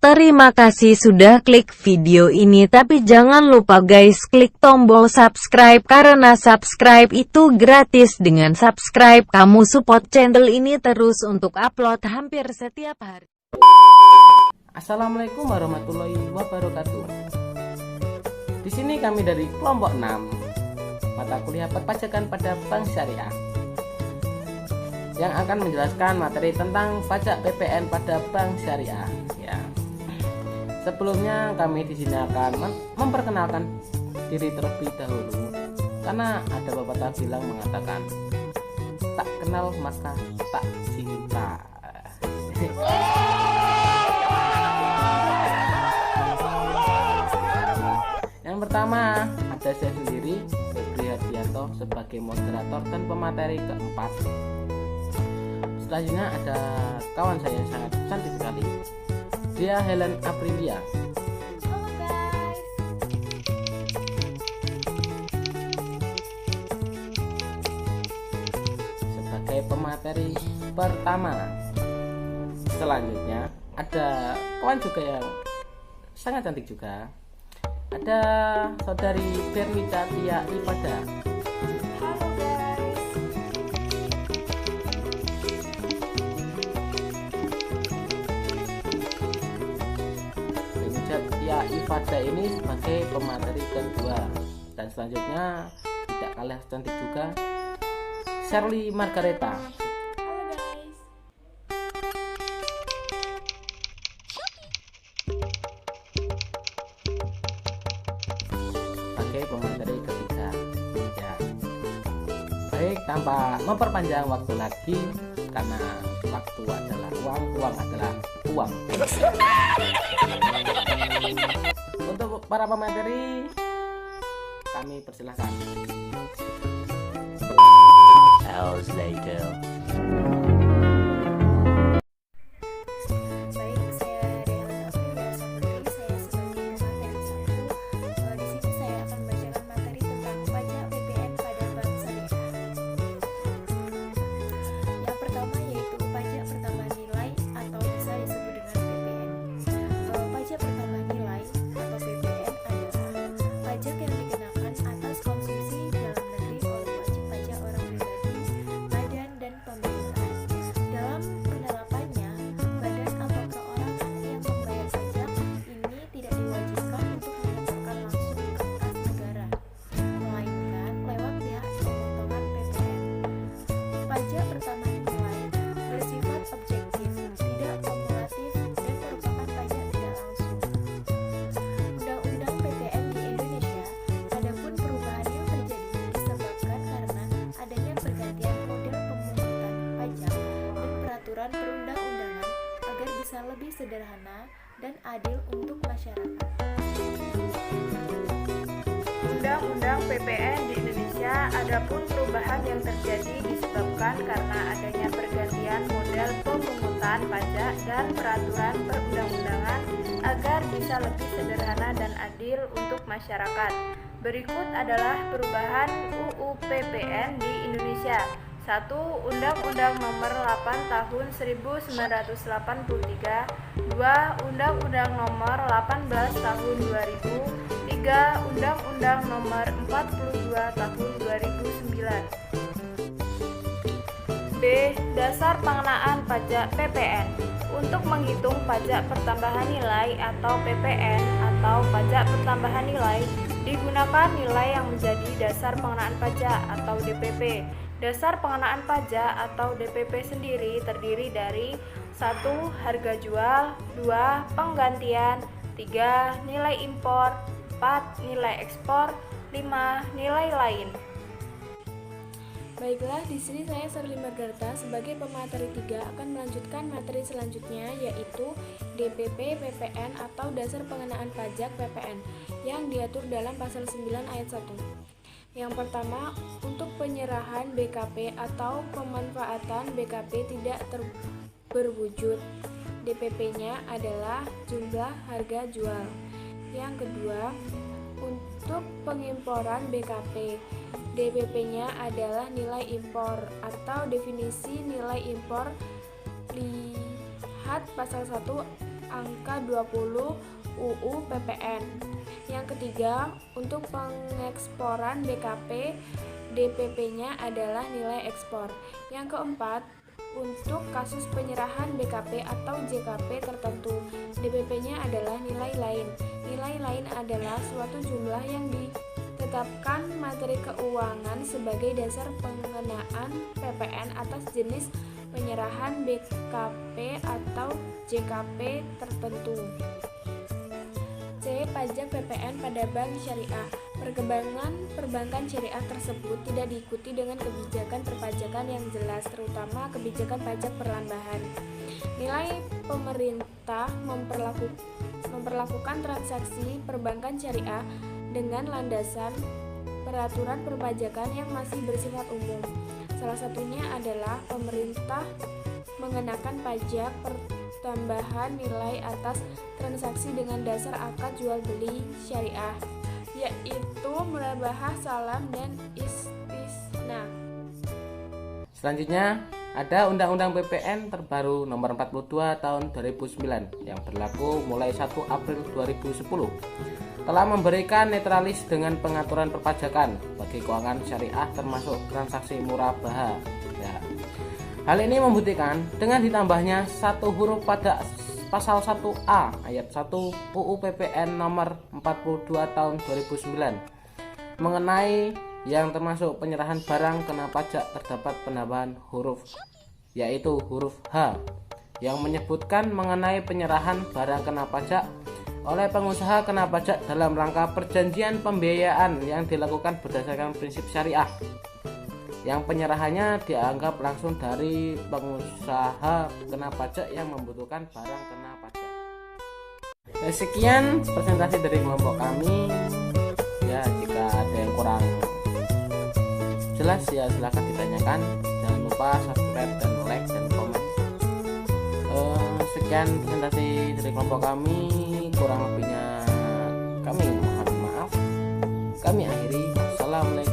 Terima kasih sudah klik video ini, tapi jangan lupa guys klik tombol subscribe karena subscribe itu gratis. Dengan subscribe kamu support channel ini terus untuk upload hampir setiap hari. Assalamualaikum warahmatullahi wabarakatuh. Di sini kami dari kelompok 6 mata kuliah perpajakan pada bank syariah yang akan menjelaskan materi tentang pajak PPN pada bank syariah. Ya. Sebelumnya kami di sini akan memperkenalkan diri terlebih dahulu, karena ada pepatah bilang mengatakan tak kenal maka tak cinta. Yang pertama ada saya sendiri, Febri Hardianto, sebagai moderator dan pemateri keempat. Selanjutnya ada kawan saya yang sangat cantik sekali, dia Helen Aprilia. Halo guys. Sebagai pemateri pertama. Selanjutnya ada kawan juga yang sangat cantik juga, ada saudari Bermita Tia Ipada. Halo guys. Bermita Tia Ipada ini sebagai pemateri kedua. Dan selanjutnya tidak kalah cantik juga, Shirley Margareta. Halo guys. Sebagai pemateri ketiga. Ya. Baik, tanpa memperpanjang waktu lagi, karena waktu adalah uang, uang adalah uang. Untuk para pemateri, kami persilahkan. Hours later. Baik, saya Helen Aprilia Saputri. Saya sebagai pemateri 1. Di sini saya akan membacakan materi tentang pajak PPN pada bank syariah. Yang pertama yaitu pajak pertambahan nilai atau bisa disebut dengan PPN. Pajak pertambahan nilai atau PPN adalah pajak yang dikenakan atas konsumsi dalam negeri oleh wajib pajak orang pribadi, badan, dan pemerintahan. Dalam penerapannya, badan atau perorangan yang membayar pajak ini tidak diwajibkan untuk melaporkan langsung ke kas negara, melainkan lewat pihak pemotongan PPN. Pajak pertambahan nilai bersifat objektif, tidak kumulatif, dan merupakan pajak tidak langsung. Undang-undang PPN di Indonesia, adapun perubahan yang terjadi disebabkan karena adanya pergantian model pemungutan pajak dan peraturan perundang-undangan agar bisa lebih sederhana dan adil untuk masyarakat. Undang-undang PPN di Indonesia, adapun perubahan yang terjadi disebabkan karena adanya pergantian model pemungutan pajak dan peraturan perundang-undangan agar bisa lebih sederhana dan adil untuk masyarakat. Berikut adalah perubahan UU PPN di Indonesia. 1. Undang-Undang Nomor 8 Tahun 1983. 2. Undang-Undang Nomor 18 Tahun 2000. 3. Undang-Undang Nomor 42 Tahun 2009. B. Dasar pengenaan pajak PPN. Untuk menghitung pajak pertambahan nilai atau PPN atau pajak pertambahan nilai, digunakan nilai yang menjadi dasar pengenaan pajak atau DPP. Dasar pengenaan pajak atau DPP sendiri terdiri dari 1. Harga jual, 2. Penggantian, 3. Nilai impor, 4. Nilai ekspor, 5. Nilai lain. Baiklah, di sini saya Shirley Margareta sebagai pemateri 3 akan melanjutkan materi selanjutnya, yaitu DPP PPN atau Dasar Pengenaan Pajak PPN yang diatur dalam pasal 9 ayat 1. Yang pertama, untuk penyerahan BKP atau pemanfaatan BKP tidak berwujud, DPP-nya adalah jumlah harga jual. Yang kedua, untuk pengimporan BKP, DPP-nya adalah nilai impor atau definisi nilai impor. Lihat pasal 1 angka 20 UU PPN. Yang ketiga, untuk pengeksporan BKP, DPP-nya adalah nilai ekspor. Yang keempat, untuk kasus penyerahan BKP atau JKP tertentu, DPP-nya adalah nilai lain. Nilai lain adalah suatu jumlah yang ditetapkan materi keuangan sebagai dasar pengenaan PPN atas jenis penyerahan BKP atau JKP tertentu. C. Pajak PPN pada bank syariah. Perkembangan perbankan syariah tersebut tidak diikuti dengan kebijakan perpajakan yang jelas, terutama kebijakan pajak perlambahan. Nilai pemerintah memperlakukan transaksi perbankan syariah dengan landasan peraturan perpajakan yang masih bersifat umum. Salah satunya adalah pemerintah mengenakan pajak tambahan nilai atas transaksi dengan dasar akad jual beli syariah, yaitu murabahah, salam, dan istisna. Selanjutnya ada Undang-Undang PPN terbaru nomor 42 tahun 2009 yang berlaku mulai 1 April 2010 telah memberikan netralis dengan pengaturan perpajakan bagi keuangan syariah termasuk transaksi murabahah. Ya. Hal ini membuktikan dengan ditambahnya satu huruf pada pasal 1A ayat 1 UU PPN nomor 42 tahun 2009 mengenai yang termasuk penyerahan barang kena pajak terdapat penambahan huruf, yaitu huruf H yang menyebutkan mengenai penyerahan barang kena pajak oleh pengusaha kena pajak dalam rangka perjanjian pembiayaan yang dilakukan berdasarkan prinsip syariah, yang penyerahannya dianggap langsung dari pengusaha kena pajak yang membutuhkan barang kena pajak. Sekian presentasi dari kelompok kami. Ya, jika ada yang kurang jelas ya silahkan ditanyakan. Jangan lupa subscribe dan like dan komen. Sekian presentasi dari kelompok kami. Kurang lebihnya kami mohon maaf. Kami akhiri. Assalamualaikum.